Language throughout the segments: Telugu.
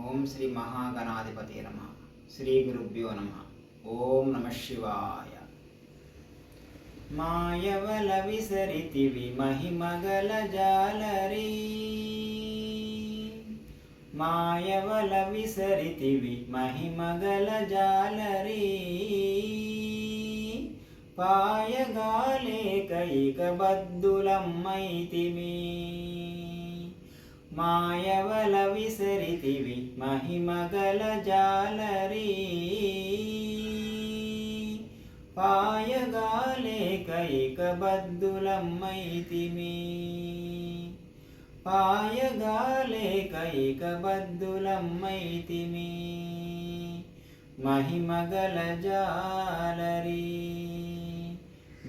ఓం శ్రీ మహాగణాధిపతి నమః. శ్రీ గురుభ్యో నమః. ఓం నమః శివాయ. మాయవల విసరితివి మహిమగల జాలరీ, మాయవల విసరితివి మహిమగల జాలరీ, పాయగాలేకైక బద్దులమ్మైతిమి. మాయవల విసరితివి మహిమగల జాలరీ, పాయగాలేకైక బద్దులమ్మైతిమి. పాయగాలేకైక బద్దులమ్మైతిమి. మహిమగల జాలరీ,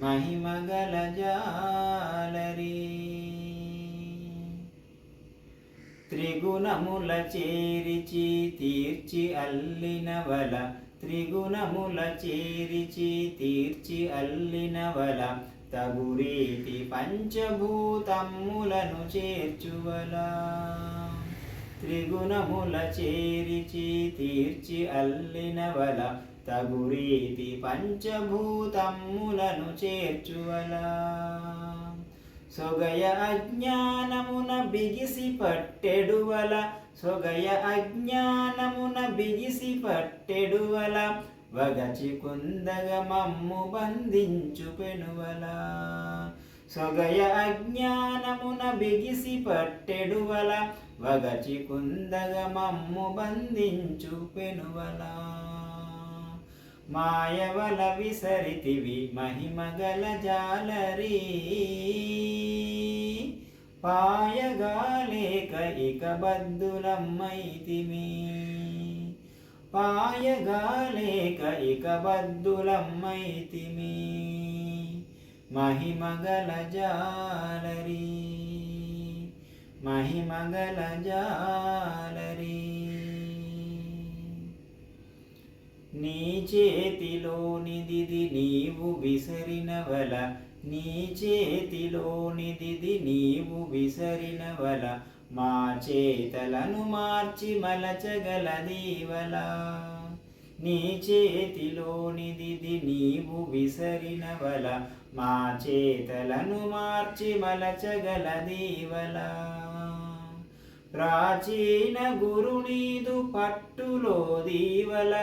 మహిమగల జాలరీ. త్రిగుణముల చేరిచి తీర్చి అల్లినవల, త్రిగుణముల చేరిచి తీర్చి అల్లినవల, తగురీతి పంచభూతమ్ములను చేర్చువల. త్రిగుణముల చేరిచి తీర్చి అల్లినవల, తగురీతి పంచభూతమ్ములను చేర్చువల. సొగయ అజ్ఞానమున బిగిసి పట్టెడువల, సొగయ అజ్ఞానమున బిగిసి పట్టెడువల, వగచి కుందగ మమ్ము బంధించు పెనువల. సొగయ అజ్ఞానమున బిగిసి పట్టెడువల, వగచి కుందగ మమ్ము బంధించు పెనువల. మాయవల విసరితివి మహిమగల జాలరీ, పాయగాలేక ఇక బద్దులమ్మైతిమి. పాయగాలేక ఇక బద్దులమ్మైతిమి. మహిమగల జాలరీ, మహిమగల జాలరీ. నీ చేతిలోనిది నీవు విసరినవల, నీ చేతిలోనిది నీవు విసరినవల, మా చేతలను మార్చి మలచగలదీవల. నీ చేతిలోనిది నీవు విసరినవల, మా చేతలను మార్చి మలచగలదీవల. ప్రాచీన గురునీదు పట్టులో దీవల,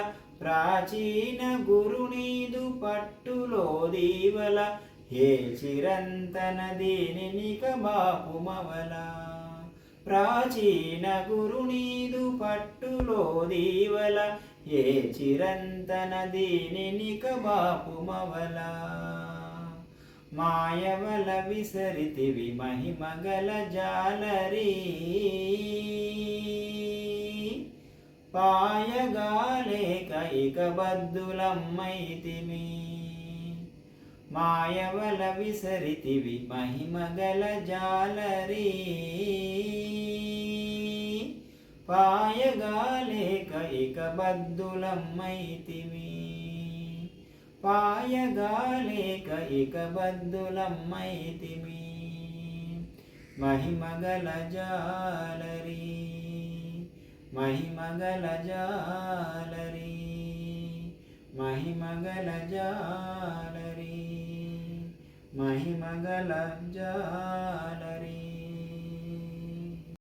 ప్రాచీన గురునీదు పట్టులో దీవల, ఏ చిరంతన దీనినిక బాపుమవల. ప్రాచీన గురునీదు పట్టులో దీవల, ఏ చిరంతన దీనినిక బాపుమవల. మాయవల విసరితివి మహిమగల జాలరీ, పాయగాలేక ఇక బద్దులమ్మైతిమి. మాయవల విసరితివి మహిమగల జాలరీ, పాయగాలేక ఇక బద్దులమ్మైతిమి. పాయగాలేక ఇక బద్దులమ్మైతిమి. మహిమగల జాలరీ, మహిమగల జాలరీ, మహిమగల జాలరీ, మహిమగల జాలరీ.